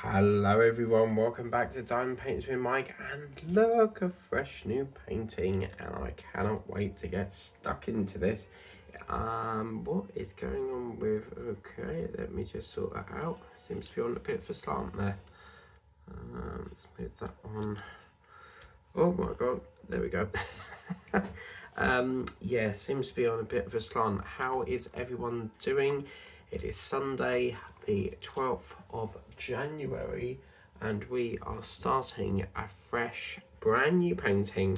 Hello everyone, welcome back to Diamond Paints with Mike, and look, a fresh new painting, and I cannot wait to get stuck into this. What is going on with, okay, let me just sort that out. Seems to be on a bit of a slant there. Let's move that on. Oh my god, there we go. Yeah, seems to be on a bit of a slant. How is everyone doing? It is Sunday, the 12th of January, and we are starting a fresh, brand new painting.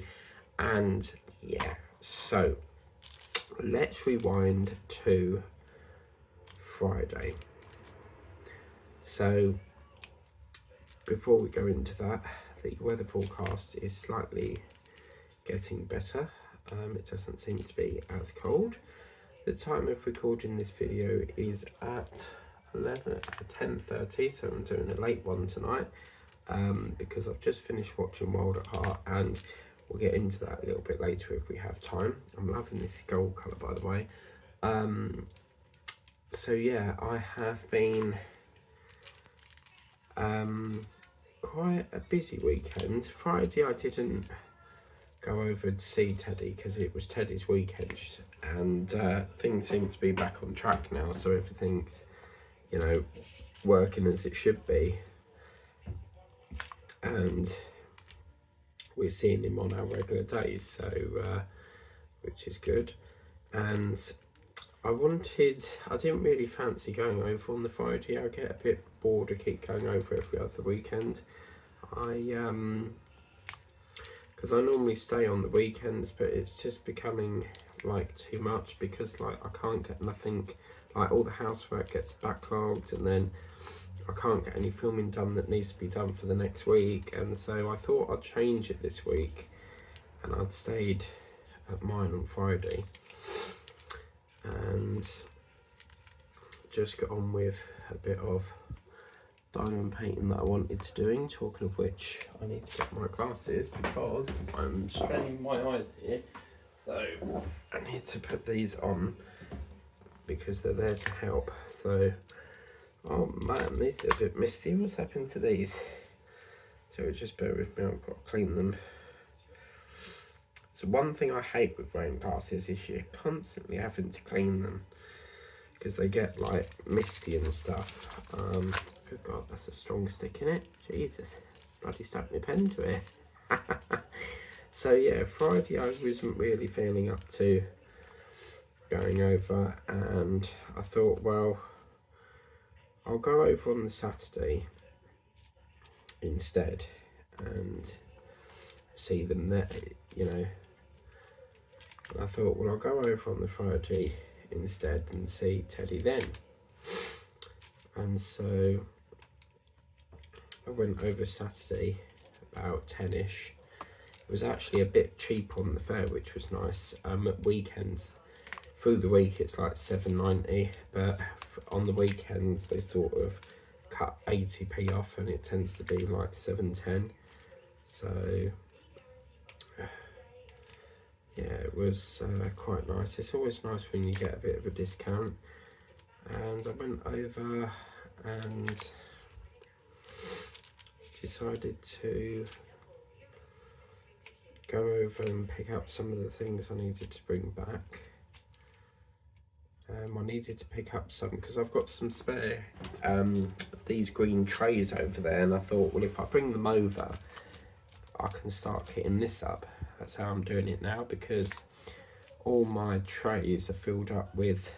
And yeah, so let's rewind to Friday. So before we go into that, the weather forecast is slightly getting better. It doesn't seem to be as cold. The time of recording this video is at 10:30, so I'm doing a late one tonight because I've just finished watching Wild at Heart, and we'll get into that a little bit later if we have time. I'm loving this gold colour, by the way. So yeah, I have been quite a busy weekend. Friday I didn't go over to see Teddy because it was Teddy's weekend, and things seem to be back on track now, so everything's, you know, working as it should be, and we're seeing him on our regular days, so which is good. And I didn't really fancy going over on the Friday. I get a bit bored to keep going over every other weekend. Because I normally stay on the weekends, but it's just becoming like too much, because like I can't get nothing, like all the housework gets backlogged, and then I can't get any filming done that needs to be done for the next week. And so I thought I'd change it this week, and I'd stayed at mine on Friday and just got on with a bit of diamond painting that I wanted to doing. Talking of which, I need to get my glasses because I'm straining my eyes here, so I need to put these on because they're there to help. So, oh man, these are a bit misty. What's happened to these? So just bear with me, I've got to clean them. So one thing I hate with wearing glasses is you're constantly having to clean them because they get like misty and stuff. Good God, that's a strong stick in it. Jesus, bloody stuck my pen to it. So yeah, Friday I wasn't really feeling up to going over, and I thought, well, I'll go over on the Saturday instead and see them there, you know. And I thought, well, I'll go over on the Friday instead and see Teddy then. And so I went over Saturday about 10ish. It was actually a bit cheap on the fare, which was nice. At weekends, through the week it's like £7.90, but on the weekends they sort of cut 80p off, and it tends to be like £7.10. So yeah, it was quite nice. It's always nice when you get a bit of a discount. And I went over and decided to go over and pick up some of the things I needed to bring back. I needed to pick up some because I've got some spare these green trays over there, and I thought, well, if I bring them over I can start kitting this up. That's how I'm doing it now, because all my trays are filled up with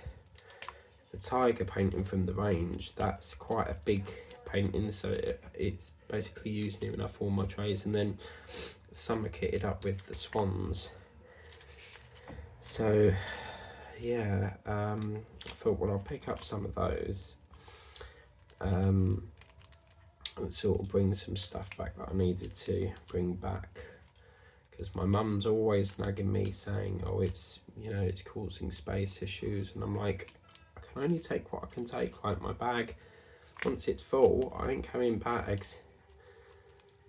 the tiger painting from the range. That's quite a big painting, so it's basically used near enough all my trays, and then some are kitted up with the swans. So yeah, I thought, well, I'll pick up some of those and sort of bring some stuff back that I needed to bring back, because my mum's always nagging me saying, oh, it's, you know, it's causing space issues, and I'm like, I can only take what I can take. Like, my bag, once it's full, I ain't carrying bags,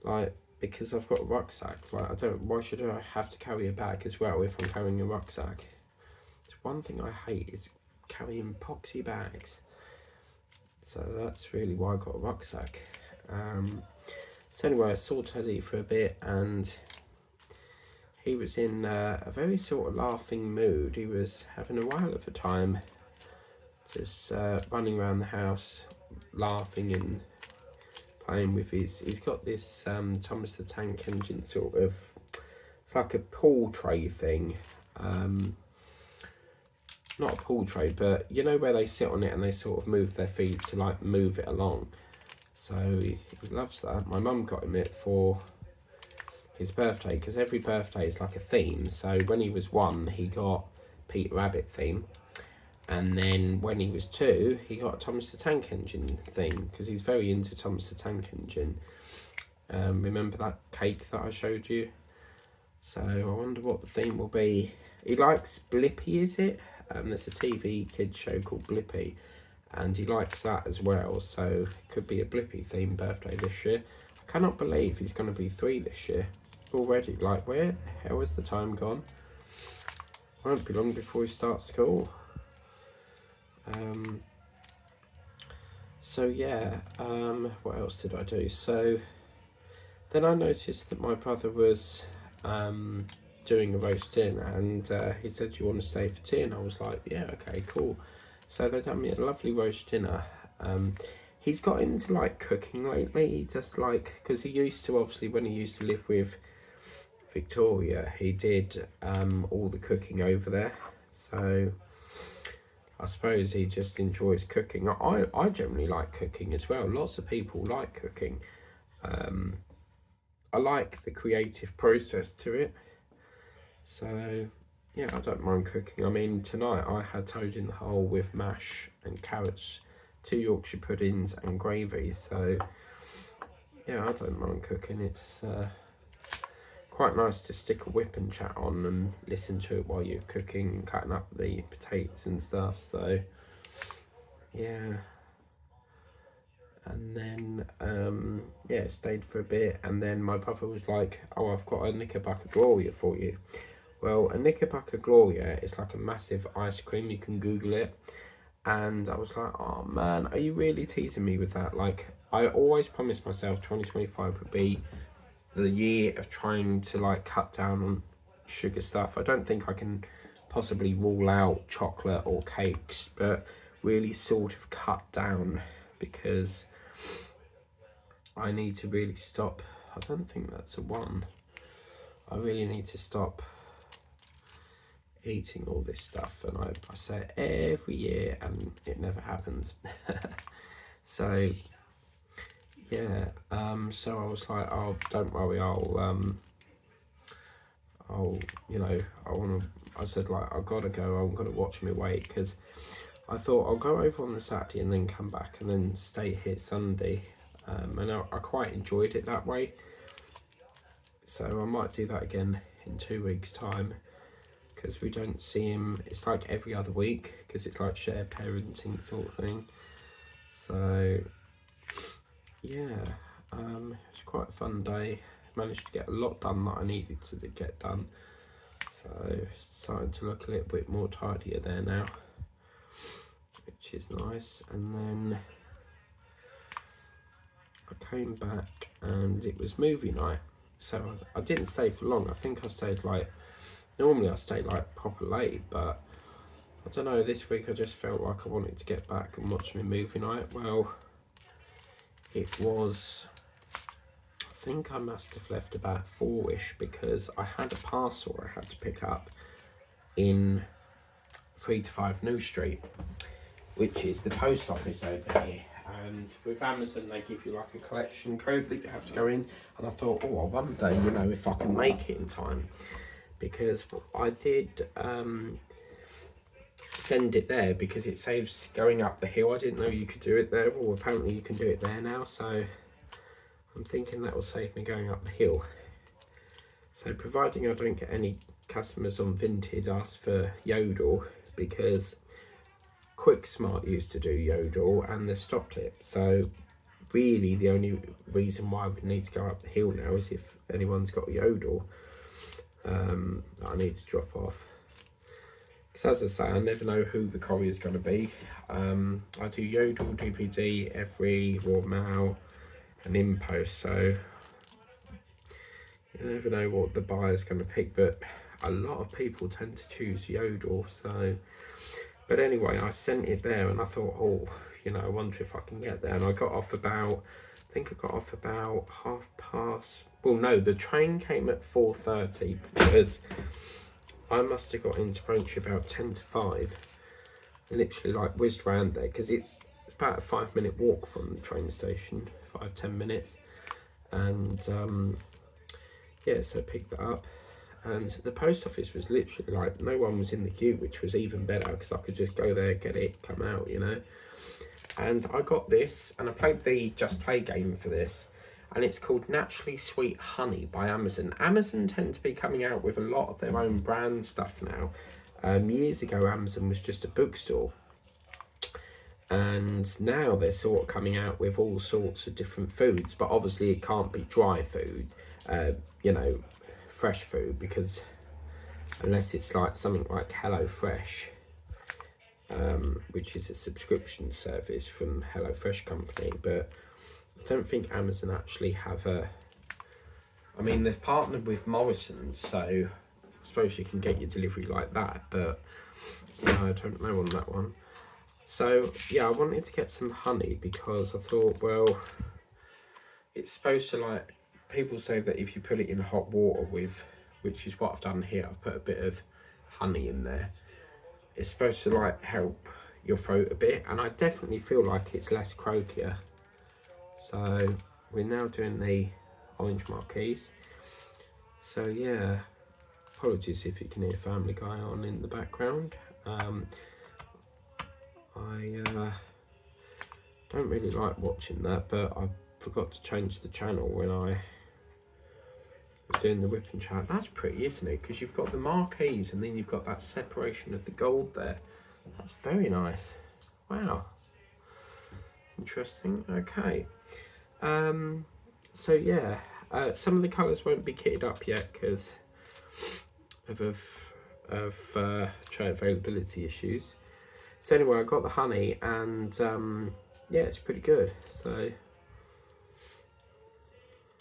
like, because I've got a rucksack. Like, why should I have to carry a bag as well if I'm carrying a rucksack? It's one thing I hate is carrying poxy bags. So that's really why I got a rucksack. So anyway, I saw Teddy for a bit, and he was in a very sort of laughing mood. He was having a while of a time, just running around the house, laughing and playing with he's got this Thomas the Tank Engine sort of, it's like a pool tray thing. Not a pool tray, but you know where they sit on it and they sort of move their feet to like move it along. So he loves that. My mum got him it for his birthday, because every birthday is like a theme. So when he was 1, he got Peter Rabbit theme, and then when he was 2, he got a Thomas the Tank Engine theme, because he's very into Thomas the Tank Engine. Remember that cake that I showed you? So I wonder what the theme will be. He likes Blippi, is it? There's a TV kids show called Blippi, and he likes that as well. So it could be a Blippi themed birthday this year. I cannot believe he's going to be 3 this year already. Like, where the hell has the time gone? Won't be long before he starts school. So yeah, what else did I do? So then I noticed that my brother was doing a roast dinner, and he said, "Do you want to stay for tea?" And I was like, "Yeah, okay, cool." So they done me a lovely roast dinner. He's got into like cooking lately. He just like, because he used to, obviously when he used to live with Victoria, he did all the cooking over there. So I suppose he just enjoys cooking. I generally like cooking as well. Lots of people like cooking. I like the creative process to it. So yeah, I don't mind cooking. I mean, tonight I had toad in the hole with mash and carrots, 2 Yorkshire puddings and gravy. So yeah, I don't mind cooking. It's quite nice to stick a whip and chat on and listen to it while you're cooking and cutting up the potatoes and stuff. So yeah, and then yeah, stayed for a bit, and then my brother was like, "Oh, I've got a Knickerbocker Gloria for you." Well, a Knickerbocker Gloria is like a massive ice cream. You can Google it. And I was like, "Oh man, are you really teasing me with that?" Like, I always promised myself 2025 would be the year of trying to like cut down on sugar stuff. I don't think I can possibly rule out chocolate or cakes, but really sort of cut down, because I need to really stop. I don't think that's a 1. I really need to stop eating all this stuff, and I say it every year and it never happens. So yeah, so I was like, "Oh, don't worry, I'll you know, I said, like, I've got to go, I'm going to watch my weight," because I thought I'll go over on the Saturday and then come back and then stay here Sunday. And I quite enjoyed it that way. So I might do that again in 2 weeks' time, because we don't see him. It's like every other week, because it's like shared parenting sort of thing. So yeah, it's quite a fun day. Managed to get a lot done that I needed to get done. So it's starting to look a little bit more tidier there now, which is nice. And then I came back and it was movie night. So I didn't stay for long. I think I stayed like, normally I stay like proper late, but I don't know, this week I just felt like I wanted to get back and watch my movie night. Well, it was, I think I must have left about 4ish, because I had a parcel I had to pick up in 3 to 5 New Street, which is the post office over here. And with Amazon, they give you like a collection code that you have to go in. And I thought, oh, I wonder, you know, if I can make it in time, because I did send it there because it saves going up the hill. I didn't know you could do it there. Well, apparently you can do it there now. So I'm thinking that will save me going up the hill. So providing I don't get any customers on Vinted ask for Yodel, because Quick Smart used to do Yodel and they've stopped it. So really the only reason why we need to go up the hill now is if anyone's got a Yodel that I need to drop off. Because as I say, I never know who the courier is going to be. I do Yodel, DPD, Every, Royal Mail, an impost, so you never know what the buyer's going to pick, but a lot of people tend to choose Yodel. So, but anyway, I sent it there and I thought, oh, you know, I wonder if I can get there. And I got off about, I think I got off about 5:30. Well, no, the train came at 4:30 because I must have got into Braintree about 10 to 5. Literally like whizzed round there because it's about a 5-minute walk from the train station, 5-10 minutes. And yeah, so I picked that up. And the post office was literally like, no one was in the queue, which was even better because I could just go there, get it, come out, you know. And I got this, and I played the Just Play game for this, and it's called Naturally Sweet Honey by Amazon. Amazon tend to be coming out with a lot of their own brand stuff now. Years ago, Amazon was just a bookstore, and now they're sort of coming out with all sorts of different foods, but obviously it can't be dry food, you know, fresh food, because unless it's like something like HelloFresh, which is a subscription service from HelloFresh company, but I don't think Amazon actually have a, I mean, they've partnered with Morrison's, so I suppose you can get your delivery like that, but I don't know on that one. So yeah, I wanted to get some honey because I thought, well, it's supposed to, like, people say that if you put it in hot water with, which is what I've done here, I've put a bit of honey in there, it's supposed to like help your throat a bit, and I definitely feel like it's less croakier. So we're now doing the orange marquise. So yeah, apologies if you can hear Family Guy on in the background. I don't really like watching that, but I forgot to change the channel when I was doing the whipping chat. That's pretty, isn't it? Because you've got the marquise and then you've got that separation of the gold there. That's very nice. Wow. Interesting. Okay. So yeah, some of the colours won't be kitted up yet because of tray availability issues. So anyway, I got the honey, and yeah, it's pretty good. So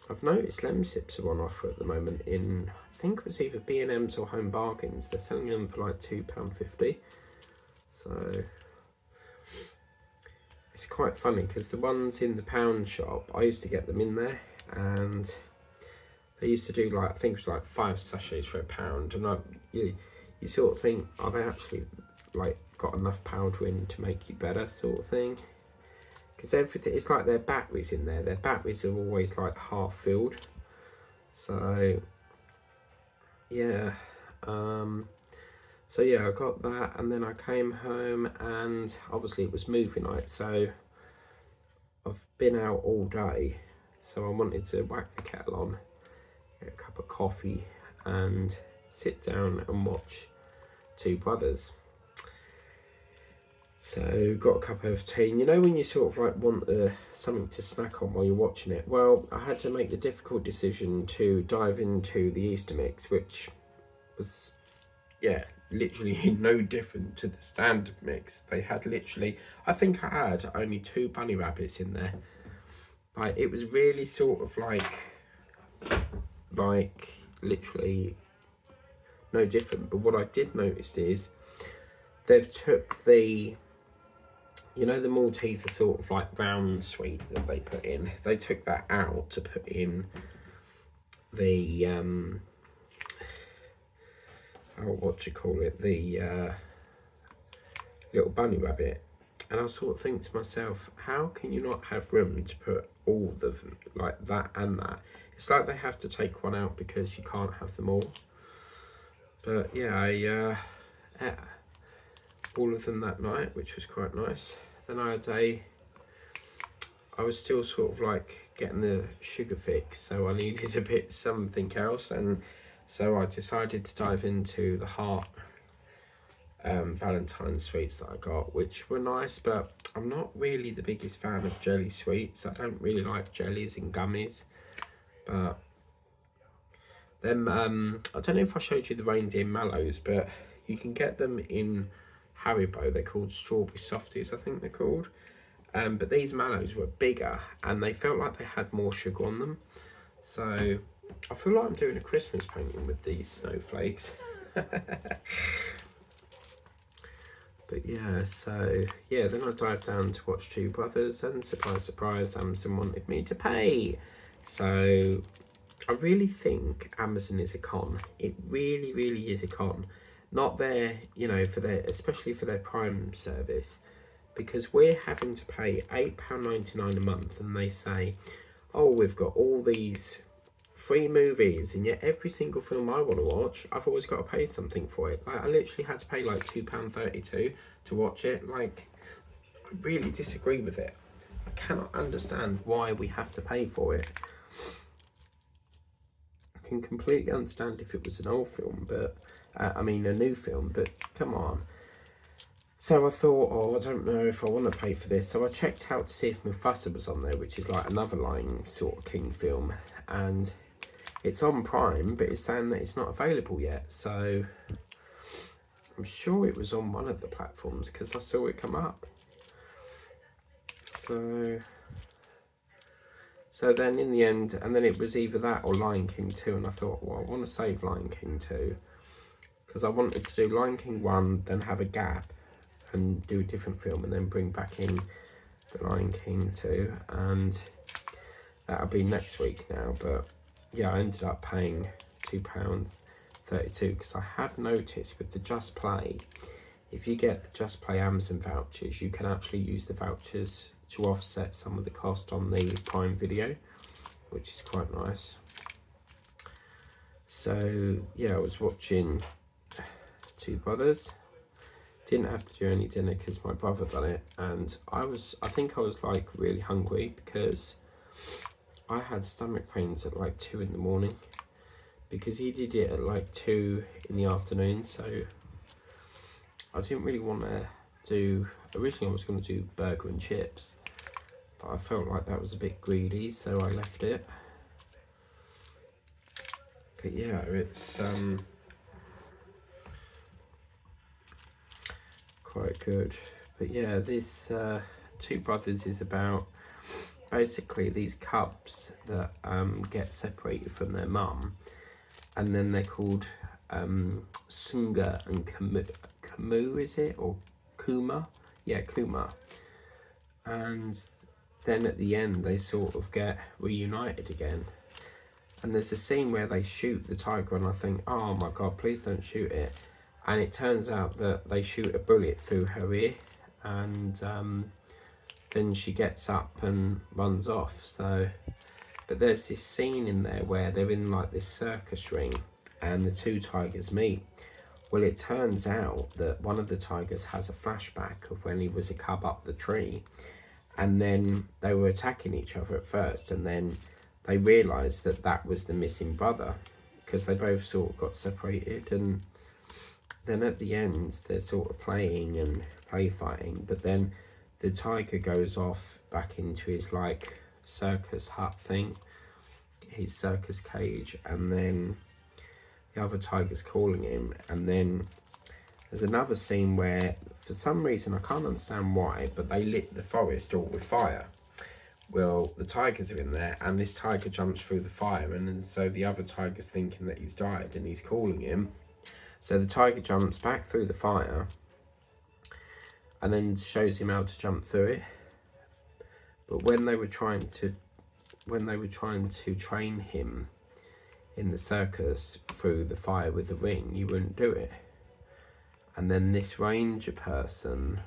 I've noticed lemon sips are on offer at the moment in, I think it was either B&M's or Home Bargains. They're selling them for like £2.50. So it's quite funny because the ones in the pound shop, I used to get them in there, and they used to do like, I think it was like 5 sachets for £1, and you sort of think, are they actually like got enough powder in to make you better, sort of thing? Because everything, it's like their batteries in there. Their batteries are always like half filled. So yeah, so yeah, I got that, and then I came home, and obviously it was movie night, so I've been out all day, so I wanted to whack the kettle on, get a cup of coffee, and sit down and watch Two Brothers. So got a cup of tea, and you know when you sort of like want something to snack on while you're watching it? Well, I had to make the difficult decision to dive into the Easter mix, which was, yeah, literally no different to the standard mix. They had literally, I think I had only 2 bunny rabbits in there. Like, it was really sort of like literally no different. But what I did notice is they've took the, you know, the Maltese are sort of like round sweet that they put in. They took that out to put in the what do you call it? The little bunny rabbit. And I sort of think to myself, how can you not have room to put all the, like, that and that? It's like they have to take one out because you can't have them all. But yeah, I ate all of them that night, which was quite nice. Then I was still sort of like getting the sugar fix, so I needed a bit something else, and so I decided to dive into the Heart Valentine's sweets that I got, which were nice, but I'm not really the biggest fan of jelly sweets. I don't really like jellies and gummies, but them I don't know if I showed you the reindeer mallows, but you can get them in Haribo. They're called strawberry softies, I think they're called. But these mallows were bigger and they felt like they had more sugar on them. So I feel like I'm doing a Christmas painting with these snowflakes. But yeah, so yeah, then I dived down to watch Two Brothers, and surprise, surprise, Amazon wanted me to pay. So I really think Amazon is a con. It really, really is a con. Not their, you know, for their, especially for their Prime service, because we're having to pay £8.99 a month, and they say, oh, we've got all these free movies, and yet every single film I want to watch, I've always got to pay something for it. Like, I literally had to pay like £2.32 to watch it. Like, I really disagree with it. I cannot understand why we have to pay for it. I can completely understand if it was an old film, but I mean a new film, but come on. So I thought, oh, I don't know if I want to pay for this. So I checked out to see if Mufasa was on there, which is like another Lion sort of King film, and it's on Prime, but it's saying that it's not available yet. So I'm sure it was on one of the platforms because I saw it come up. So then in the end, and then it was either that or Lion King 2, and I thought, well, I want to save Lion King 2 because I wanted to do Lion King 1, then have a gap and do a different film, and then bring back in the Lion King 2, and that'll be next week now. But yeah, I ended up paying £2.32 because I have noticed with the Just Play, if you get the Just Play Amazon vouchers, you can actually use the vouchers to offset some of the cost on the Prime Video, which is quite nice. So yeah, I was watching Two Brothers. Didn't have to do any dinner because my brother done it, and I think I was like really hungry because I had stomach pains at like 2 in the morning because he did it at like 2 in the afternoon. So I didn't really want to do, originally I was going to do burger and chips, but I felt like that was a bit greedy, so I left it. But yeah, it's quite good. But yeah, this Two Brothers is about basically these cubs that get separated from their mum, and then they're called Sunga and Kamu, is it, or Kuma? Yeah, Kuma. And then at the end they sort of get reunited again, and there's a scene where they shoot the tiger, and I think, oh my god, please don't shoot it. And it turns out that they shoot a bullet through her ear, and then she gets up and runs off. So, but there's this scene in there where they're in like this circus ring and the two tigers meet. Well, it turns out that one of the tigers has a flashback of when he was a cub up the tree, and then they were attacking each other at first, and then they realised that that was the missing brother because they both sort of got separated. And then at the end they're sort of playing and play fighting, but then the tiger goes off back into his like circus hut thing, his circus cage, and then the other tiger's calling him. And then there's another scene where for some reason, I can't understand why, but they lit the forest all with fire. Well, the tigers are in there, and this tiger jumps through the fire, and so the other tiger's thinking that he's died and he's calling him. So the tiger jumps back through the fire and then shows him how to jump through it. But when they were trying to train him in the circus through the fire with the ring, he wouldn't do it. And then this ranger person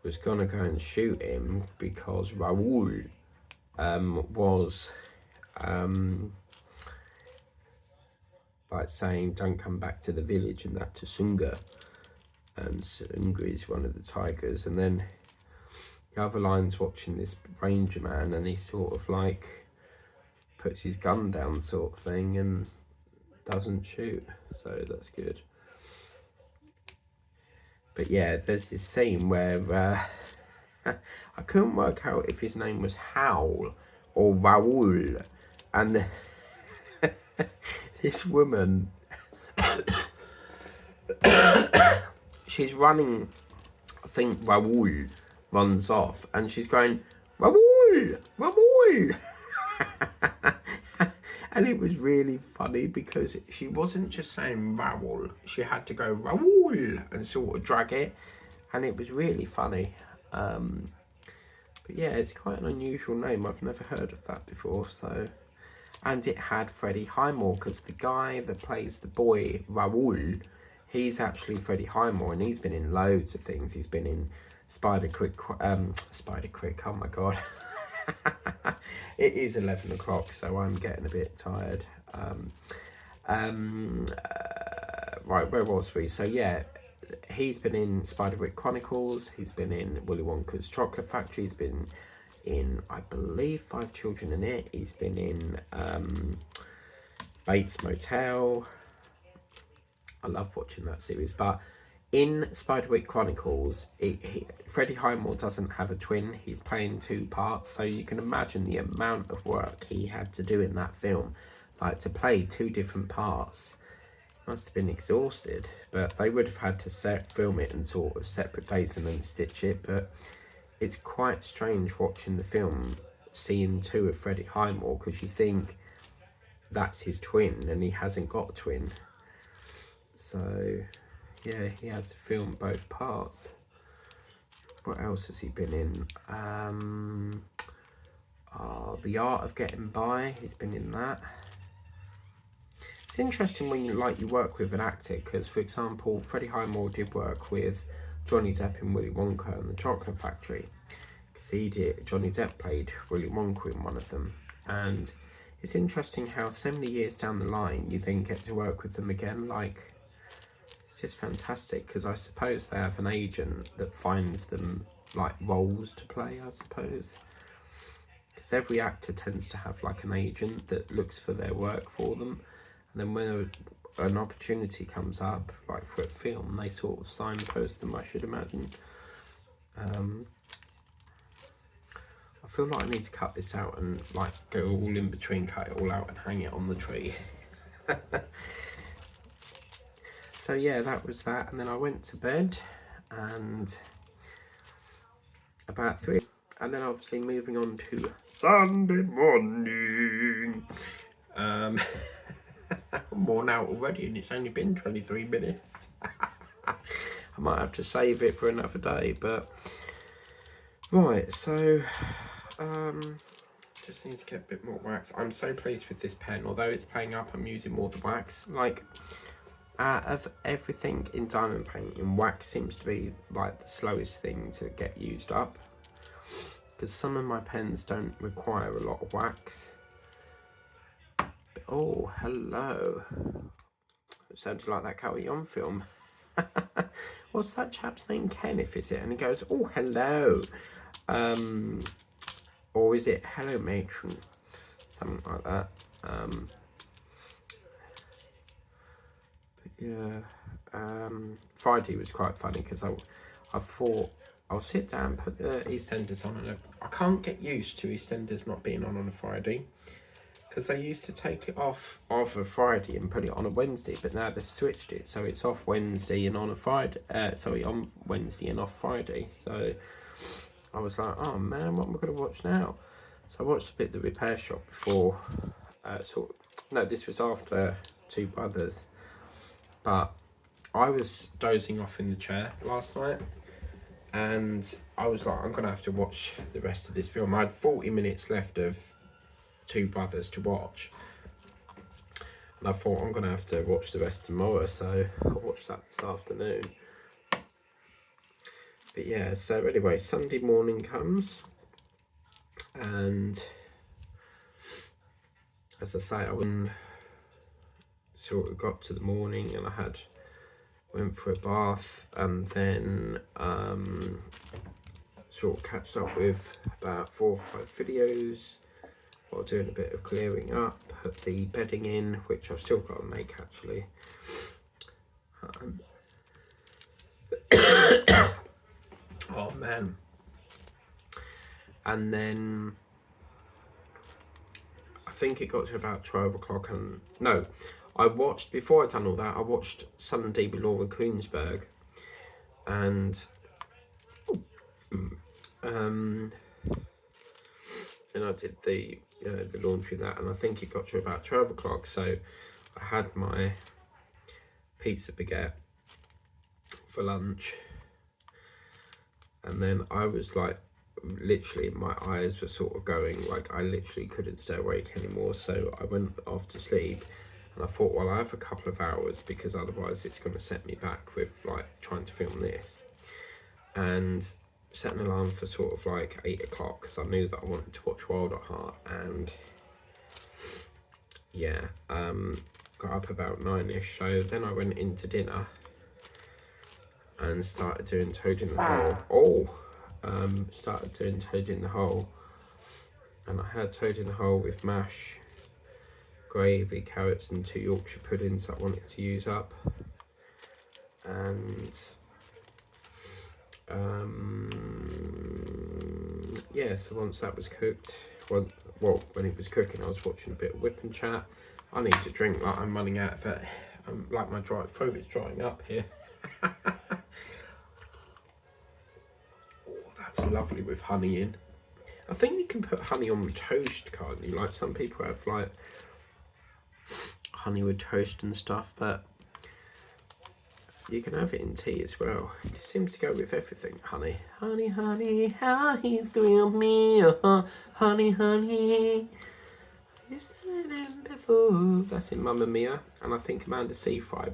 was gonna go and shoot him because Raoul was like saying, don't come back to the village, and that to Sunga. And Sunga is one of the tigers. And then the other lion's watching this ranger man, and he sort of like puts his gun down sort of thing and doesn't shoot. So that's good. But yeah, there's this scene where I couldn't work out if his name was Howl or Raoul. And this woman, she's running, I think Raoul, runs off and she's going, Raoul! Raoul! And it was really funny because she wasn't just saying Raoul, she had to go Raoul and sort of drag it, and it was really funny. But yeah, it's quite an unusual name. I've never heard of that before. So, and it had Freddie Highmore, because the guy that plays the boy Raoul, he's actually Freddie Highmore, and he's been in loads of things. He's been in Spider Crick. Oh my god. It is 11 o'clock, so I'm getting a bit tired. Right, where was we? So yeah, he's been in Spiderwick Chronicles. He's been in Willy Wonka's Chocolate Factory. He's been in, I believe, 5 Children in It. He's been in Bates Motel. I love watching that series, but in Spiderwick Chronicles, Freddie Highmore doesn't have a twin. He's playing 2 parts, so you can imagine the amount of work he had to do in that film. Like, to play 2 different parts must have been exhausted, but they would have had to film it in sort of separate days and then stitch it. But it's quite strange watching the film, seeing 2 of Freddie Highmore, because you think that's his twin and he hasn't got a twin. So yeah, he had to film both parts. What else has he been in? The Art of Getting By, he's been in that. It's interesting when you work with an actor, because for example, Freddie Highmore did work with Johnny Depp in Willy Wonka and the Chocolate Factory, because Johnny Depp played Willy Wonka in one of them. And it's interesting how so many years down the line you then get to work with them again. Like, just fantastic, because I suppose they have an agent that finds them like roles to play, I suppose, because every actor tends to have like an agent that looks for their work for them, and then when an opportunity comes up, like for a film, they sort of signpost them, I should imagine. I feel like I need to cut this out and like go all in between, cut it all out and hang it on the tree. So yeah, that was that, and then I went to bed, and about 3, and then obviously moving on to Sunday morning. I'm worn out already, and it's only been 23 minutes. I might have to save it for another day, but right. So just need to get a bit more wax. I'm so pleased with this pen, although it's playing up. I'm using more the wax. Like, out of everything in diamond painting, wax seems to be like the slowest thing to get used up, because some of my pens don't require a lot of wax. But, oh, hello. It sounded like that Carry-On film. What's that chap's name? Kenneth, is it? And he goes, oh, hello. Or is it hello, matron? Something like that. Yeah, Friday was quite funny, because I thought I'll sit down, put the EastEnders on, and I can't get used to EastEnders not being on a Friday, because they used to take it off of a Friday and put it on a Wednesday, but now they've switched it, so it's off Wednesday and on a Friday. On Wednesday and off Friday. So I was like, oh man, what am I going to watch now? So I watched a bit of The Repair Shop before. This was after Two Brothers. But I was dozing off in the chair last night, and I was like, I'm going to have to watch the rest of this film. I had 40 minutes left of Two Brothers to watch, and I thought I'm going to have to watch the rest tomorrow, so I'll watch that this afternoon. But yeah, so anyway, Sunday morning comes, and as I say, I sort of got to the morning, and I went for a bath, and then sort of catched up with about 4 or 5 videos while doing a bit of clearing up, put the bedding in, which I've still got to make actually. Oh man. And then I think it got to about 12 o'clock, and no, I watched, before I'd done all that, I watched Sunday with Laura Koonsberg, and Then I did the laundry and that, and I think it got to about 12 o'clock. So I had my pizza baguette for lunch, and then I was like, literally my eyes were sort of going, like I literally couldn't stay awake anymore. So I went off to sleep, and I thought, well, I have a couple of hours because otherwise it's going to set me back with like trying to film this. And set an alarm for sort of like 8 o'clock because I knew that I wanted to watch Wild at Heart. And yeah, got up about 9ish. So then I went into dinner and started doing Toad in the Hole. Started doing Toad in the Hole, and I had Toad in the Hole with mash, gravy, carrots and 2 Yorkshire puddings that I wanted to use up. And yeah, so once that was cooked, when it was cooking, I was watching a bit of Whip and Chat. I need to drink, like I'm running out of it. Like my throat is drying up here. Oh, that's lovely with honey in. I think you can put honey on toast, can't you? Like some people have like honey with toast and stuff, but you can have it in tea as well. It seems to go with everything. Honey, honey, honey, how he thrilled me. Honey, honey. Before. That's in Mamma Mia, and I think Amanda Seyfried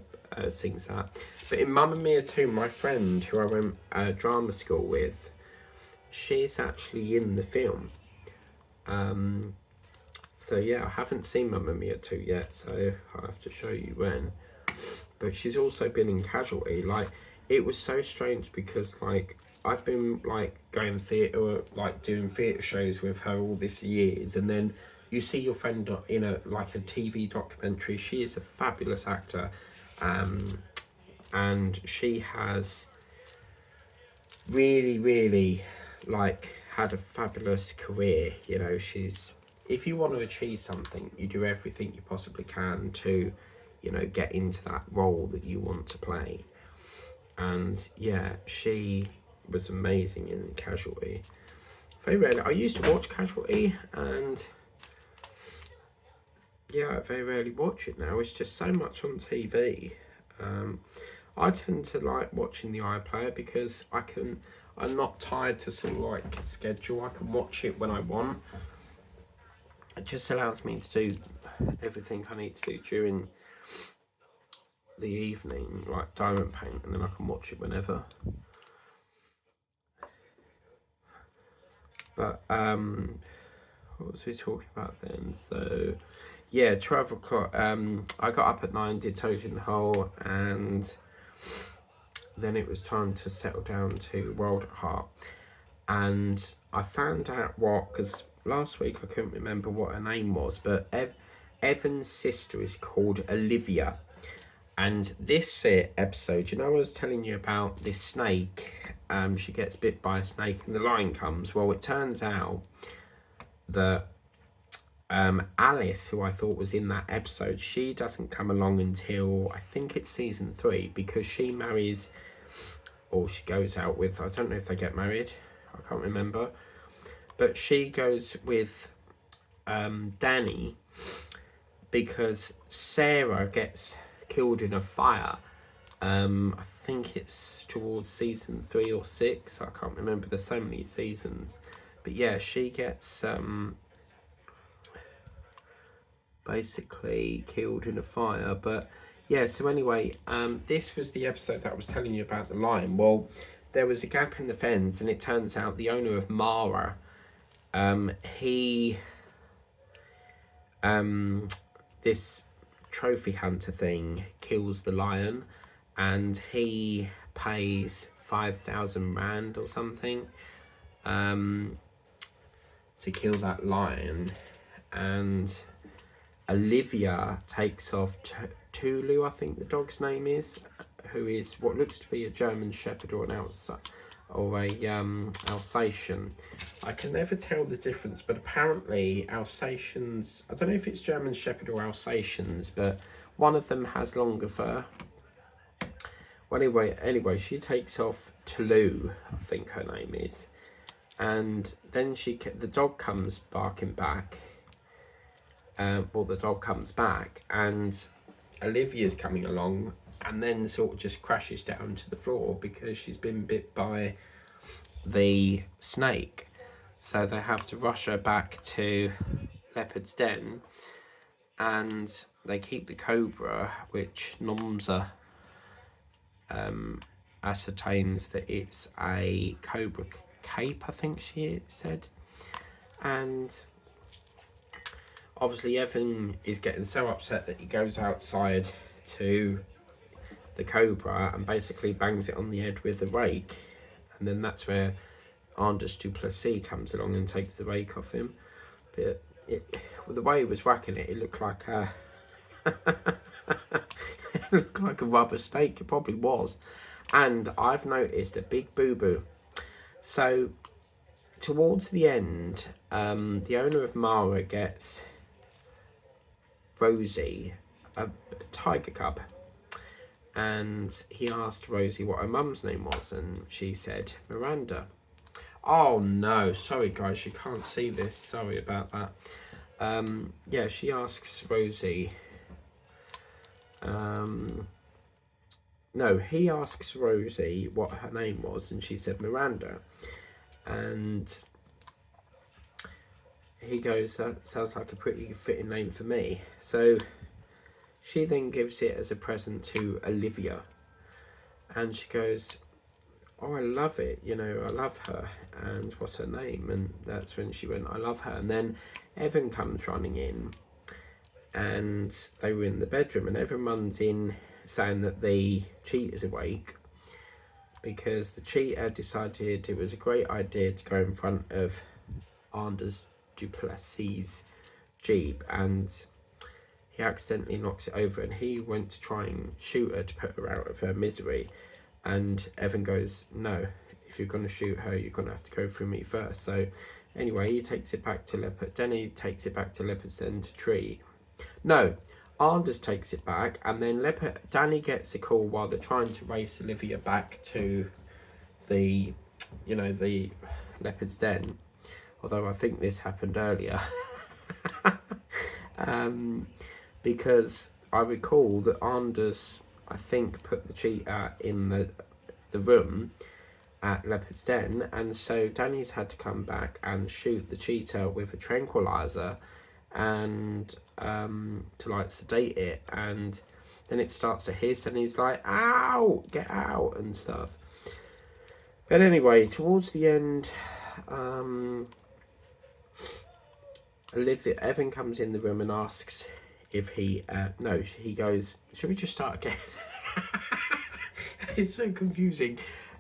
sings that. But in Mamma Mia 2, my friend who I went drama school with, she's actually in the film. So yeah, I haven't seen Mamma Mia 2 yet, so I'll have to show you when. But she's also been in Casualty. Like, it was so strange because like I've been like going theatre, like doing theatre shows with her all this years, and then you see your friend in a TV documentary. She is a fabulous actor, and she has really like had a fabulous career. You know, if you want to achieve something, you do everything you possibly can to, you know, get into that role that you want to play. And yeah, she was amazing in Casualty. Very rarely, I used to watch Casualty, and yeah, I very rarely watch it now. It's just so much on TV. I tend to like watching the iPlayer because I'm not tied to sort of like schedule. I can watch it when I want. It just allows me to do everything I need to do during the evening, like diamond paint, and then I can watch it whenever. But what was we talking about then? So yeah, 12 o'clock. I got up at 9, did Toad in the Hole, and then it was time to settle down to Wild at Heart. And I found out because last week I couldn't remember what her name was, but Evan's sister is called Olivia. And this episode, you know, I was telling you about this snake. She gets bit by a snake and the lion comes. Well, it turns out that Alice, who I thought was in that episode, she doesn't come along until I think it's season 3, because she marries, or she goes out with, I don't know if they get married, I can't remember, but she goes with Danny because Sarah gets killed in a fire. I think it's towards season 3 or 6, I can't remember, there's so many seasons. But yeah, she gets basically killed in a fire. But yeah, so anyway, this was the episode that I was telling you about the lion. Well, there was a gap in the fence, and it turns out the owner of Mara, this trophy hunter thing kills the lion, and he pays 5,000 rand or something to kill that lion. And Olivia takes off Tulu, I think the dog's name is, who is what looks to be a German Shepherd or Alsatian. I can never tell the difference, but apparently Alsatians, I don't know if it's German Shepherd or Alsatians, but one of them has longer fur. Well, anyway, she takes off Tulu, I think her name is, And then the dog comes barking back. The dog comes back, and Olivia's coming along, and then sort of just crashes down to the floor because she's been bit by the snake. So they have to rush her back to Leopard's Den, and they keep the cobra, which Nomza ascertains that it's a cobra cape, I think she said. And obviously Evan is getting so upset that he goes outside to the cobra and basically bangs it on the head with the rake, and then that's where Anders Duplessis comes along and takes the rake off him. But with the way he was whacking it, it looked like a it looked like a rubber snake. It probably was. And I've noticed a big boo-boo. So towards the end, the owner of Mara gets Rosie a tiger cub, and he asked Rosie what her mum's name was, and she said Miranda. Oh no, sorry guys, you can't see this, sorry about that. Yeah, she asks Rosie, no, he asks Rosie what her name was, and she said Miranda. And he goes, that sounds like a pretty fitting name for me. So she then gives it as a present to Olivia, and she goes, oh, I love it, you know, I love her, and what's her name? And that's when she went, I love her. And then Evan comes running in, and they were in the bedroom, and Evan runs in saying that the cheater's awake, because the cheater decided it was a great idea to go in front of Anders Duplessis' Jeep, and he accidentally knocks it over, and he went to try and shoot her to put her out of her misery. And Evan goes, no, if you're going to shoot her, you're going to have to go through me first. So anyway, he takes it back to Leopard. Denny takes it back to Leopard's Den to treat. No, Anders takes it back, and then Danny gets a call while they're trying to race Olivia back to the, you know, the Leopard's Den. Although I think this happened earlier. Because I recall that Anders, I think, put the cheetah in the room at Leopard's Den, and so Danny's had to come back and shoot the cheetah with a tranquilizer and to like sedate it, and then it starts to hiss, and he's like, ow, get out and stuff. But anyway, towards the end, Evan comes in the room and asks if he he goes, should we just start again? It's so confusing.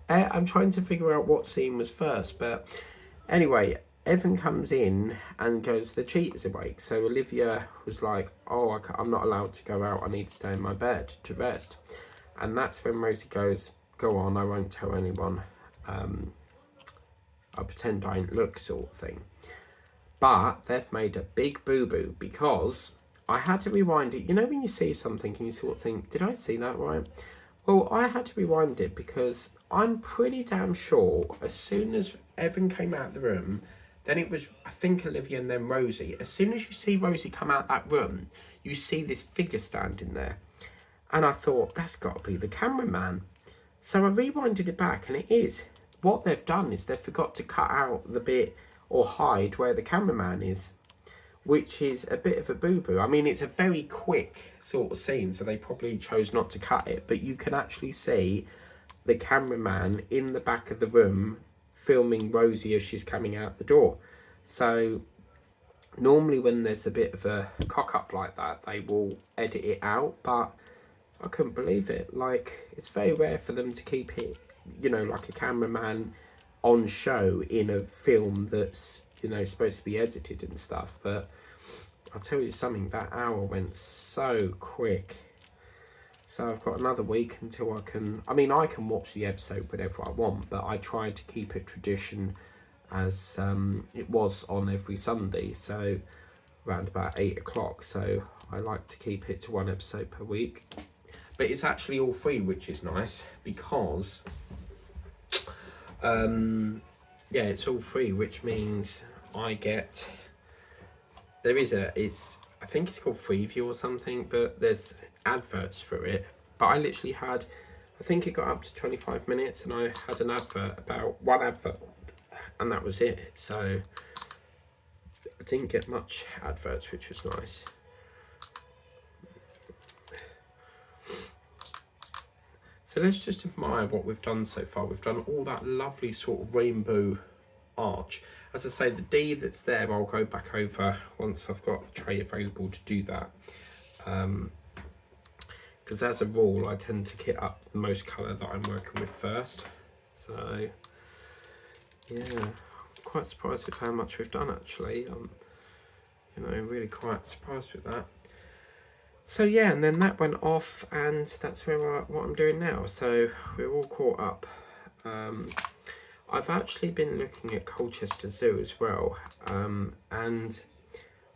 I'm trying to figure out what scene was first, but anyway, Evan comes in and goes, the cheater's awake. So Olivia was like, oh, I'm not allowed to go out, I need to stay in my bed to rest. And that's when Rosie goes, go on, I won't tell anyone, I'll pretend I ain't look, sort of thing. But they've made a big boo-boo, because I had to rewind it. You know when you see something and you sort of think, did I see that right? Well, I had to rewind it because I'm pretty damn sure as soon as Evan came out of the room, then it was, I think, Olivia and then Rosie. As soon as you see Rosie come out that room, you see this figure standing there. And I thought, that's got to be the cameraman. So I rewinded it back, and it is. What they've done is they've forgot to cut out the bit or hide where the cameraman is, which is a bit of a boo-boo. I mean, it's a very quick sort of scene, so they probably chose not to cut it, but you can actually see the cameraman in the back of the room filming Rosie as she's coming out the door. So normally when there's a bit of a cock-up like that, they will edit it out, but I couldn't believe it. Like, it's very rare for them to keep it, you know, like a cameraman on show in a film that's, you know, supposed to be edited and stuff. But I'll tell you something, that hour went so quick. So I've got another week until I can watch the episode whenever I want, but I tried to keep it tradition as it was on every Sunday, so around about 8 o'clock. So I like to keep it to one episode per week. But it's actually all free, which is nice, because yeah, it's all free, which means I get, there is a, it's, I think it's called Freeview or something, but there's adverts for it. But I literally had, I think it got up to 25 minutes and I had an advert, about one advert, and that was it. So I didn't get much adverts, which was nice. So let's just admire what we've done so far. We've done all that lovely sort of rainbow arch. As I say, the D that's there, I'll go back over once I've got the tray available to do that. Because as a rule, I tend to kit up the most colour that I'm working with first. So, yeah, I'm quite surprised with how much we've done actually. You know, really quite surprised with that. So yeah, and then that went off, and that's where what I'm doing now. So we're all caught up. I've actually been looking at Colchester Zoo as well, and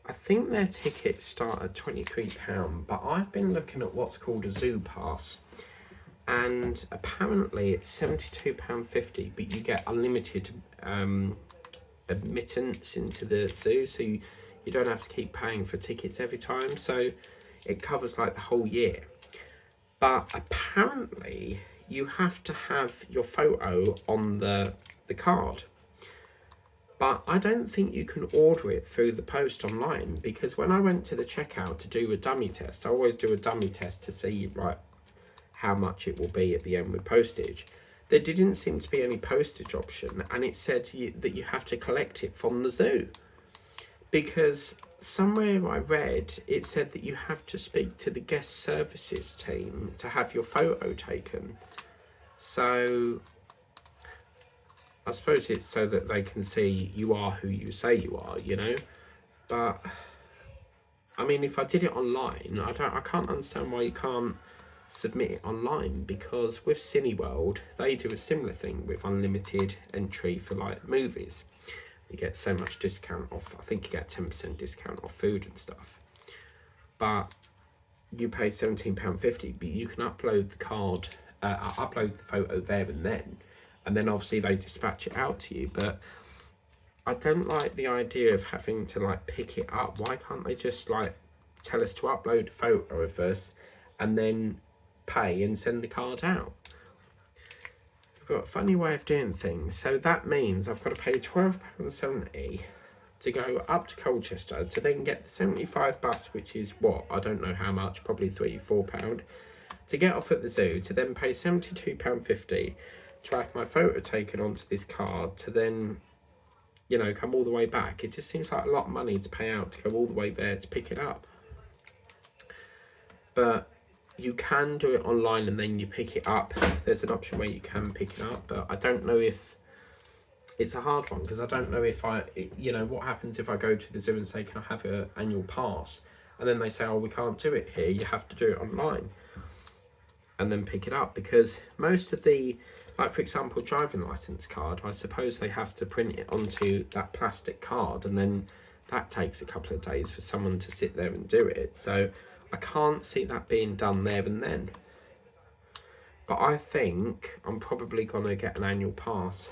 I think their tickets start at £23, but I've been looking at what's called a zoo pass, and apparently it's £72.50, but you get unlimited admittance into the zoo, so you don't have to keep paying for tickets every time, so it covers like the whole year. But apparently you have to have your photo on the card. But I don't think you can order it through the post online, because when I went to the checkout to do a dummy test, I always do a dummy test to see like how much it will be at the end with postage. There didn't seem to be any postage option, and it said that you have to collect it from the zoo. Because somewhere I read, it said that you have to speak to the guest services team to have your photo taken. So I suppose it's so that they can see you are who you say you are, you know. But I mean, if I did it online, I can't understand why you can't submit it online, because with Cineworld they do a similar thing with unlimited entry for like movies. You get so much discount off. I think you get 10% discount off food and stuff. But you pay £17.50, but you can upload the card, upload the photo there and then obviously they dispatch it out to you. But I don't like the idea of having to like pick it up. Why can't they just like tell us to upload a photo of us and then pay and send the card out? Got a funny way of doing things. So that means I've got to pay £12.70 to go up to Colchester to then get the 75 bus, which is what, I don't know how much, probably £3-4, to get off at the zoo, to then pay £72.50 to have my photo taken onto this card, to then, you know, come all the way back. It just seems like a lot of money to pay out to go all the way there to pick it up. But you can do it online and then you pick it up. There's an option where you can pick it up, but I don't know if it's a hard one, because I don't know if you know, what happens if I go to the zoo and say, can I have an annual pass? And then they say, oh, we can't do it here, you have to do it online and then pick it up. Because most of the, like for example, driving license card, I suppose they have to print it onto that plastic card, and then that takes a couple of days for someone to sit there and do it. So I can't see that being done there and then. But I think I'm probably going to get an annual pass,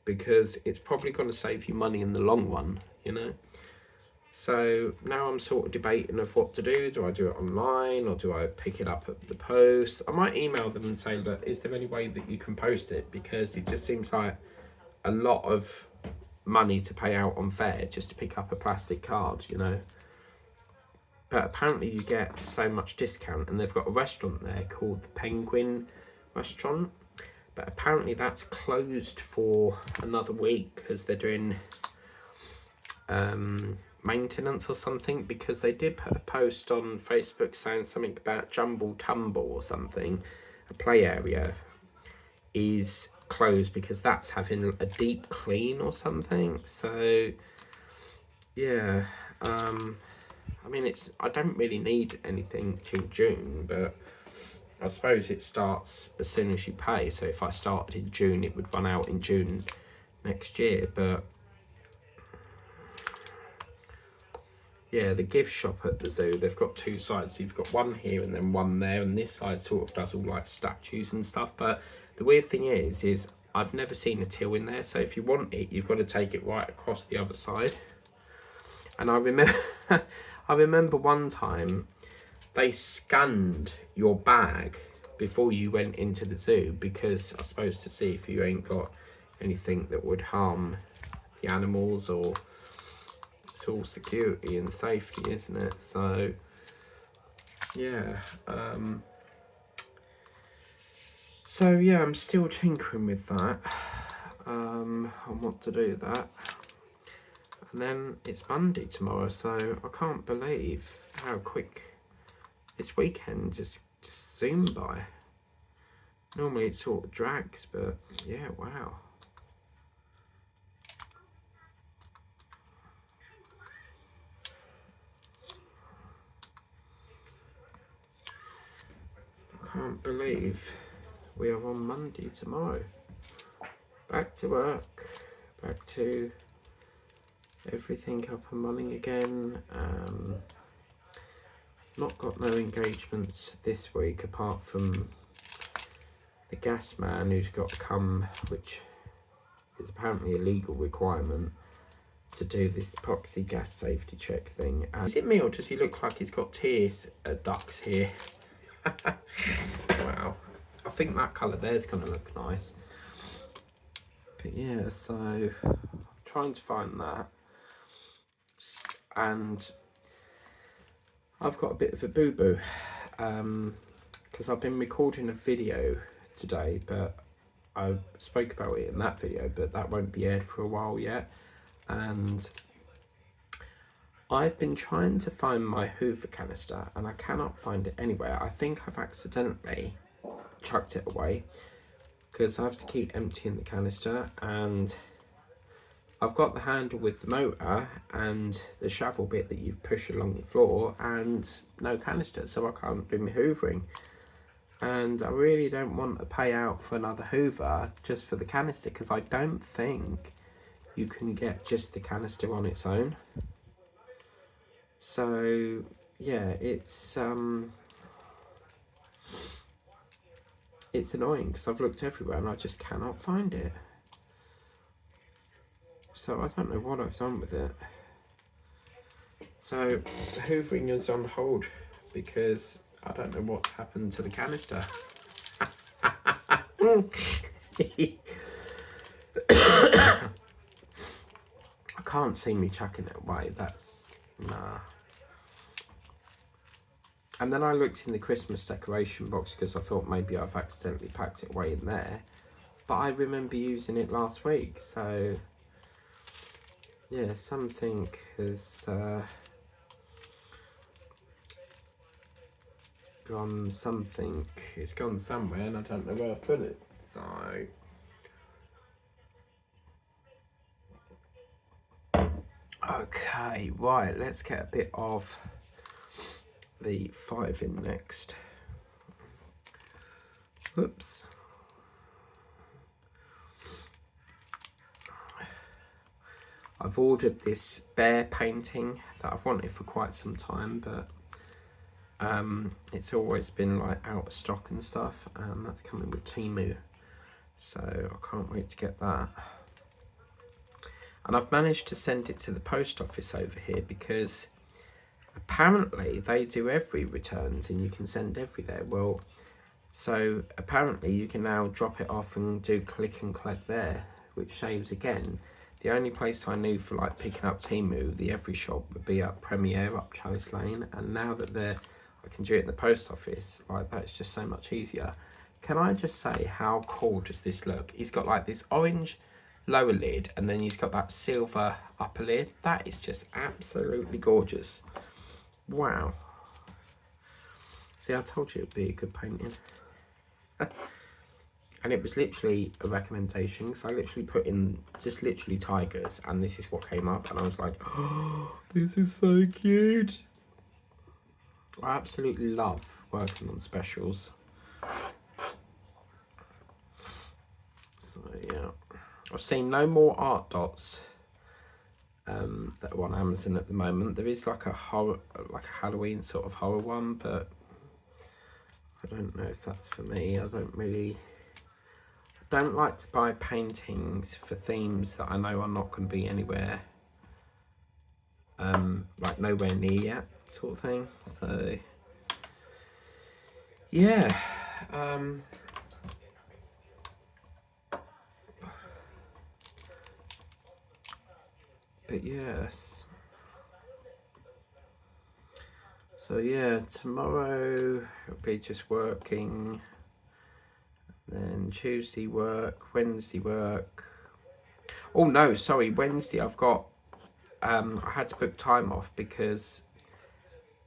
because it's probably going to save you money in the long run, you know. So now I'm sort of debating of what to do. Do I do it online or do I pick it up at the post? I might email them and say, look, is there any way that you can post it? Because it just seems like a lot of money to pay out on fare just to pick up a plastic card, you know. But apparently you get so much discount, and they've got a restaurant there called the Penguin Restaurant, but apparently that's closed for another week because they're doing maintenance or something, because they did put a post on Facebook saying something about Jumble Tumble or something, a play area is closed because that's having a deep clean or something. So yeah, I mean, I don't really need anything till June, but I suppose it starts as soon as you pay. So if I started in June, it would run out in June next year. But yeah, the gift shop at the zoo, they've got two sides. So you've got one here and then one there, and this side sort of does all like statues and stuff. But the weird thing is I've never seen a till in there, so if you want it, you've got to take it right across the other side. And I remember, I remember one time they scanned your bag before you went into the zoo, because I suppose to see if you ain't got anything that would harm the animals, or it's all security and safety, isn't it? So yeah, yeah, I'm still tinkering with that, on what to do with that. And then it's Monday tomorrow, so I can't believe how quick this weekend just zoomed by. Normally it sort of drags, but yeah, wow. I can't believe we are on Monday tomorrow. Back to work, back to everything up and running again. Not got no engagements this week apart from the gas man who's got to come, which is apparently a legal requirement, to do this proxy gas safety check thing. Is it me, or does he look like he's got tears ducts here? Wow, I think that colour there's going to look nice. But yeah, so I'm trying to find that, and I've got a bit of a boo-boo, because I've been recording a video today, but I spoke about it in that video, but that won't be aired for a while yet. And I've been trying to find my Hoover canister and I cannot find it anywhere. I think I've accidentally chucked it away, because I have to keep emptying the canister, and I've got the handle with the motor and the shovel bit that you push along the floor, and no canister, so I can't do my hoovering. And I really don't want to pay out for another Hoover just for the canister, because I don't think you can get just the canister on its own. So yeah, it's annoying, because I've looked everywhere and I just cannot find it. So I don't know what I've done with it. So hoovering is on hold because I don't know what's happened to the canister. I can't see me chucking it away, that's, nah. And then I looked in the Christmas decoration box because I thought maybe I've accidentally packed it away in there, but I remember using it last week, so yeah, something has gone something. It's gone somewhere and I don't know where I put it. So okay, right, let's get a bit of the 5 in next. Whoops. I've ordered this bear painting that I've wanted for quite some time, but it's always been like out of stock and stuff, and that's coming with Temu, so I can't wait to get that. And I've managed to send it to the post office over here, because apparently they do every returns and you can send everywhere. Well, so apparently you can now drop it off and do click and collect there, which saves again. The only place I knew for like picking up Temu, the every shop, would be up Premier, up Chalice Lane, and now that I can do it in the post office, like that's just so much easier. Can I just say, how cool does this look? He's got like this orange lower lid, and then he's got that silver upper lid. That is just absolutely gorgeous. Wow. See, I told you it'd be a good painting. And it was literally a recommendation, so I literally put in just literally tigers, and this is what came up, and I was like, oh, this is so cute. I absolutely love working on specials. So yeah, I've seen no more art dots that are on Amazon at the moment. There is like a horror, like a Halloween sort of horror one, but I don't know if that's for me. I don't like to buy paintings for themes that I know are not going to be anywhere, like nowhere near yet, sort of thing. So yeah, but yes. So yeah, tomorrow I'll be just working, then Tuesday work, Wednesday work. Oh no, sorry, Wednesday I've got, I had to book time off because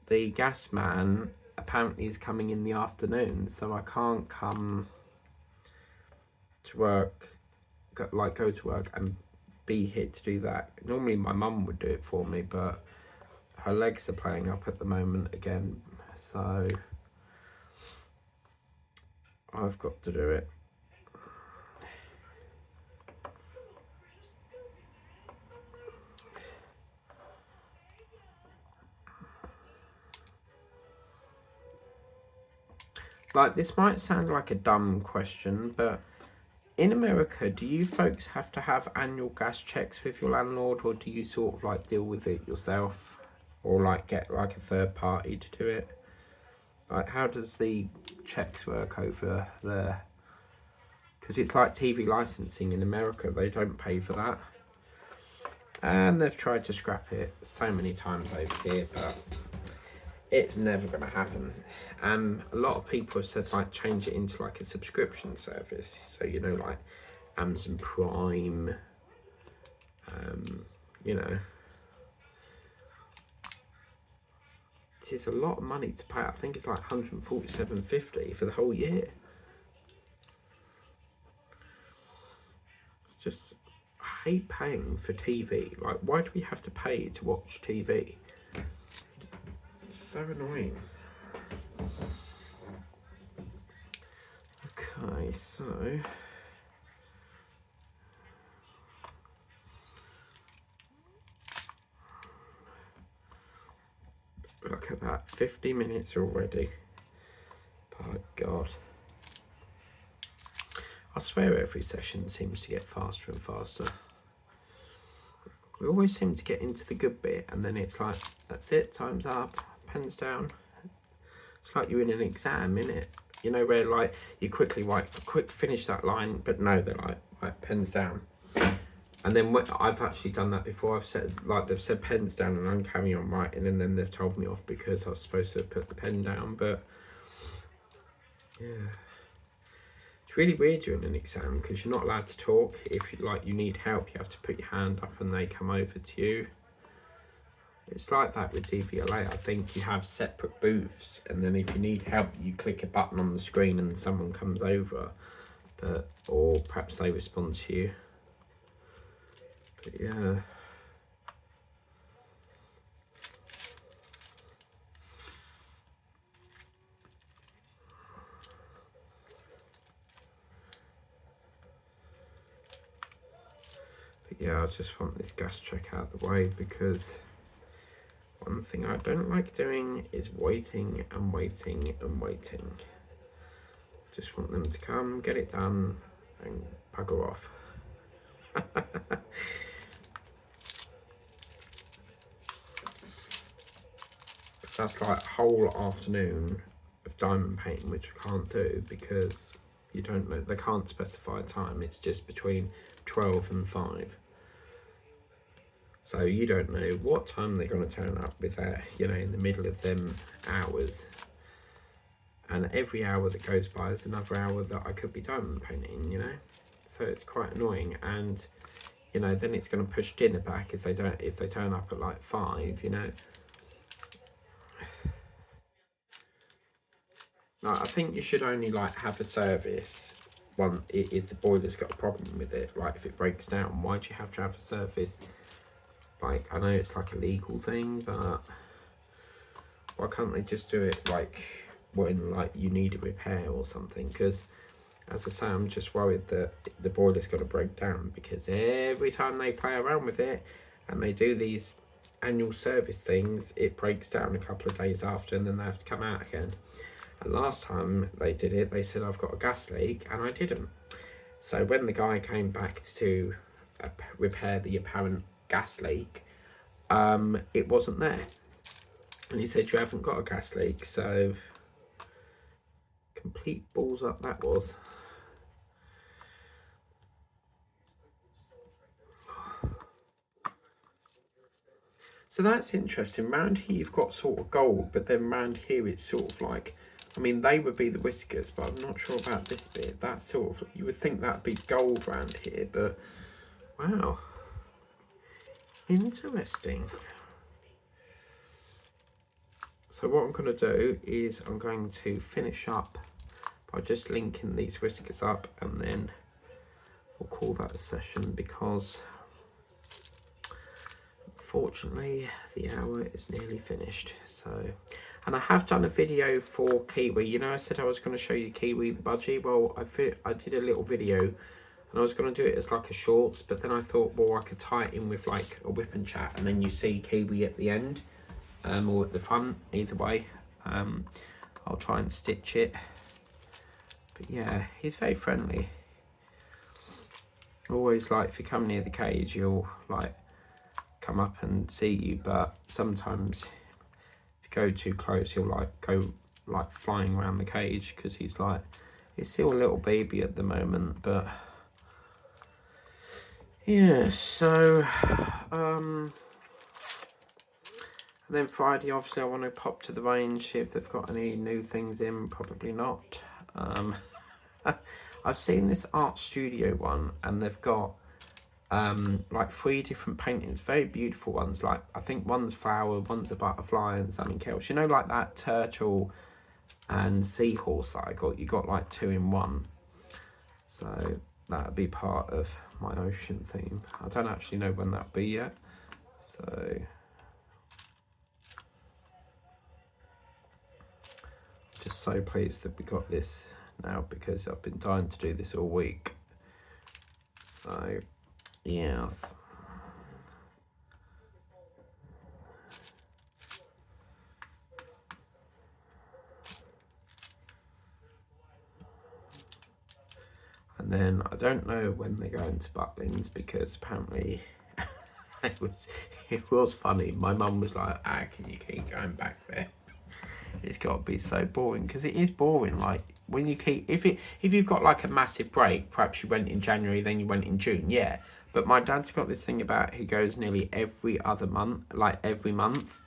the gas man apparently is coming in the afternoon, so I can't come to work, go to work and be here to do that. Normally my mum would do it for me, but her legs are playing up at the moment again, so I've got to do it. Like, this might sound like a dumb question, but in America, do you folks have to have annual gas checks with your landlord, or do you sort of like deal with it yourself, or like get like a third party to do it? Like, how does the checks work over there? Because it's like TV licensing in America, they don't pay for that. And they've tried to scrap it so many times over here, but it's never going to happen. A lot of people have said like change it into like a subscription service, so you know, like Amazon Prime, you know, it's a lot of money to pay. I think it's like $147.50 for the whole year. It's just, I hate paying for TV. Like, why do we have to pay to watch TV? It's so annoying. Okay, so look at that, 50 minutes already. By God. I swear every session seems to get faster and faster. We always seem to get into the good bit and then it's like, that's it, time's up, pens down. It's like you're in an exam, innit? You know, where like you quickly write, quick finish that line, but no, they're like pens down. And then I've actually done that before. I've said, like, they've said pens down and I'm carrying on writing, and then they've told me off because I was supposed to put the pen down. But yeah, it's really weird during an exam because you're not allowed to talk. If you need help, you have to put your hand up and they come over to you. It's like that with DVLA. I think you have separate booths, and then if you need help, you click a button on the screen and someone comes over, or perhaps they respond to you. But yeah. But yeah, I just want this gas check out of the way, because one thing I don't like doing is waiting and waiting and waiting. Just want them to come, get it done, and bugger off. That's like a whole afternoon of diamond painting, which I can't do because you don't know, they can't specify a time. It's just between 12 and 5. So you don't know what time they're going to turn up with that, you know, in the middle of them hours. And every hour that goes by is another hour that I could be diamond painting, you know. So it's quite annoying. And you know, then it's going to push dinner back if they turn up at like 5, you know. Like, I think you should only like have a service if the boiler's got a problem with it. Like, if it breaks down, why do you have to have a service? Like, I know it's like a legal thing, but why can't they just do it like when like you need a repair or something? Because as I say, I'm just worried that the boiler's got to break down, because every time they play around with it and they do these annual service things, it breaks down a couple of days after, and then they have to come out again. And last time they did it, they said, I've got a gas leak, and I didn't. So when the guy came back to repair the apparent gas leak, it wasn't there. And he said, you haven't got a gas leak. So complete balls up that was. So that's interesting. Round here you've got sort of gold, but then round here it's sort of like, I mean, they would be the whiskers, but I'm not sure about this bit. That's sort of, you would think that'd be gold round here, but wow. Interesting. So what I'm going to do is I'm going to finish up by just linking these whiskers up, and then we'll call that a session, because unfortunately the hour is nearly finished. So, and I have done a video for Kiwi. You know, I said I was going to show you Kiwi the budgie. Well, I did a little video, and I was going to do it as like a shorts, but then I thought, well, I could tie it in with like a whip and chat, and then you see Kiwi at the end, or at the front, either way. I'll try and stitch it. But yeah, he's very friendly. Always, like, if you come near the cage, he'll like come up and see you, but sometimes if you go too close, he'll like go like flying around the cage, because he's still a little baby at the moment. But yeah, so and then Friday, obviously I want to pop to the range, see if they've got any new things in. Probably not. I've seen this art studio one, and they've got like 3 different paintings, very beautiful ones. Like, I think one's flower, one's a butterfly, and something else. You know, like that turtle and seahorse that I got. You got like 2 in 1. So that would be part of my ocean theme. I don't actually know when that'll be yet. So just so pleased that we got this now, because I've been dying to do this all week. So yes. And then I don't know when they're going to Butlins, because apparently it was funny. My mum was like, can you keep going back there? It's got to be so boring, because it is boring. Like, when you keep, if you've got like a massive break, perhaps you went in January, then you went in June, yeah. But my dad's got this thing about, he goes nearly every other month, like every month.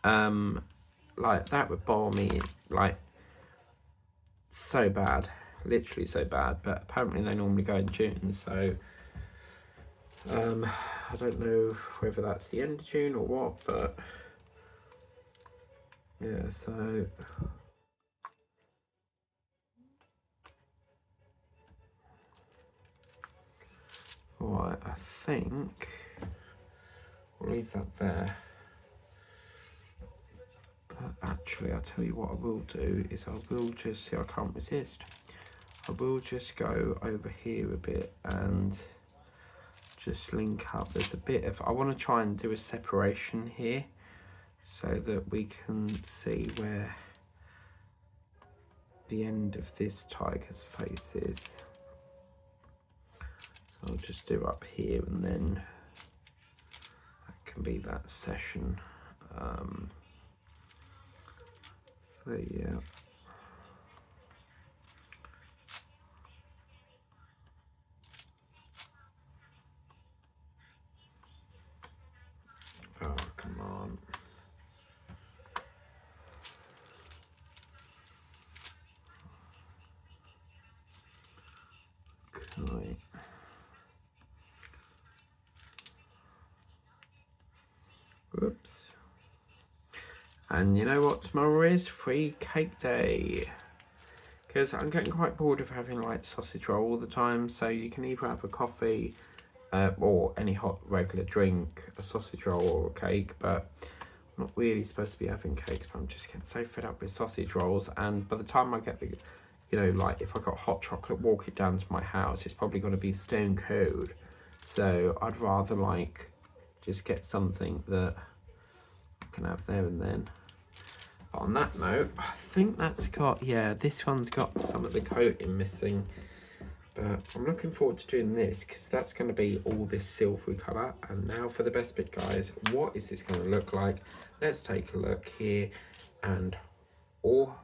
Like, that would bore me, like, so bad, literally so bad. But apparently they normally go in June, so I don't know whether that's the end of June or what, but yeah. So alright, I think we'll leave that there. But actually, I'll tell you what I will do is I will just, see, I can't resist. I will just go over here a bit and just link up. There's a bit of, I want to try and do a separation here so that we can see where the end of this tiger's face is. So I'll just do up here, and then that can be that session. So yeah. Oh, come on. Okay. Whoops. And you know what tomorrow is? Free cake day. Because I'm getting quite bored of having like sausage roll all the time. So you can either have a coffee or any hot regular drink, a sausage roll or a cake. But I'm not really supposed to be having cakes, but I'm just getting so fed up with sausage rolls. And by the time I get the, you know, like if I got hot chocolate, walk it down to my house, it's probably going to be stone cold. So I'd rather like just get something that I can have there and then. But on that note, I think that's got, yeah, this one's got some of the coating missing. But I'm looking forward to doing this because that's going to be all this silvery colour. And now for the best bit, guys. What is this going to look like? Let's take a look here. And oh,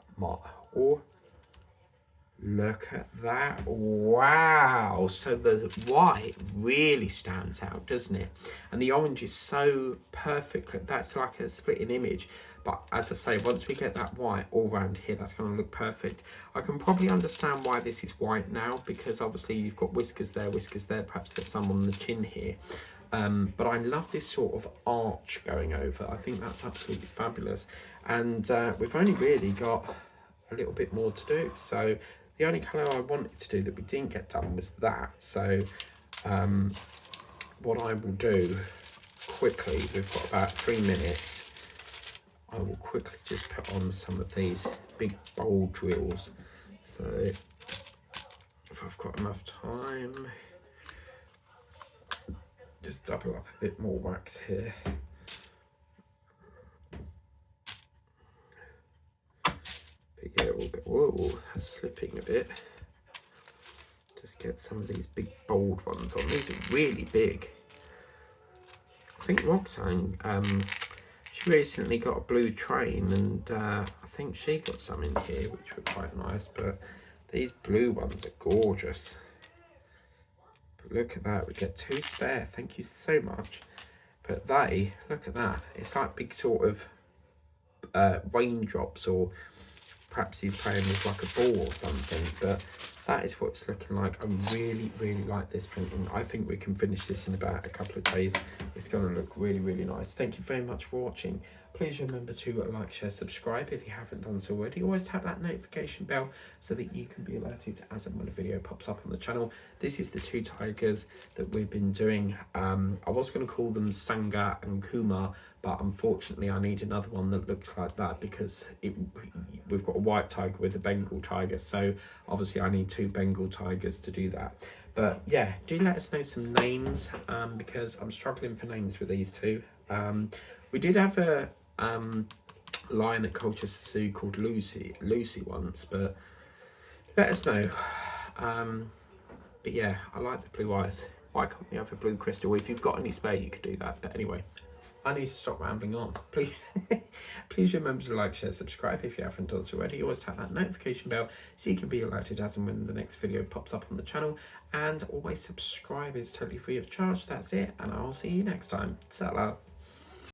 look at that. Wow. So the white really stands out, doesn't it? And the orange is so perfect. That's like a splitting image. But as I say, once we get that white all around here, that's going to look perfect. I can probably understand why this is white now, because obviously you've got whiskers there. Perhaps there's some on the chin here. But I love this sort of arch going over. I think that's absolutely fabulous. And we've only really got a little bit more to do. So the only colour I wanted to do that we didn't get done was that. So what I will do quickly, we've got about 3 minutes. I will quickly just put on some of these big bold drills. So if I've got enough time, just double up a bit more wax here. But yeah, we'll go, whoa, that's slipping a bit. Just get some of these big bold ones on. These are really big. I think Roxanne, she recently got a blue train, and I think she got some in here which were quite nice, but these blue ones are gorgeous. But look at that, we get 2 spare, thank you so much. But they, look at that, it's like big sort of raindrops, or perhaps he's playing with like a ball or something, but that is what it's looking like. I really, really like this printing. I think we can finish this in about a couple of days. It's going to look really, really nice. Thank you very much for watching. Please remember to like, share, subscribe if you haven't done so already. Always tap that notification bell so that you can be alerted as and when a video pops up on the channel. This is the 2 tigers that we've been doing. I was going to call them Sangha and Kumar, but unfortunately I need another one that looks like that, because we've got a white tiger with a Bengal tiger, so obviously I need 2 Bengal tigers to do that. But yeah, do let us know some names, because I'm struggling for names with these 2. We did have a lion at Colchester Zoo called Lucy once, but let us know. But yeah, I like the blue eyes. Why can't we have a blue crystal? If you've got any spare, you could do that. But anyway, I need to stop rambling on. Please, please remember to like, share, subscribe if you haven't done so already. Always tap that notification bell so you can be alerted as and when the next video pops up on the channel. And always subscribe, is totally free of charge. That's it, and I'll see you next time. Ta-ra.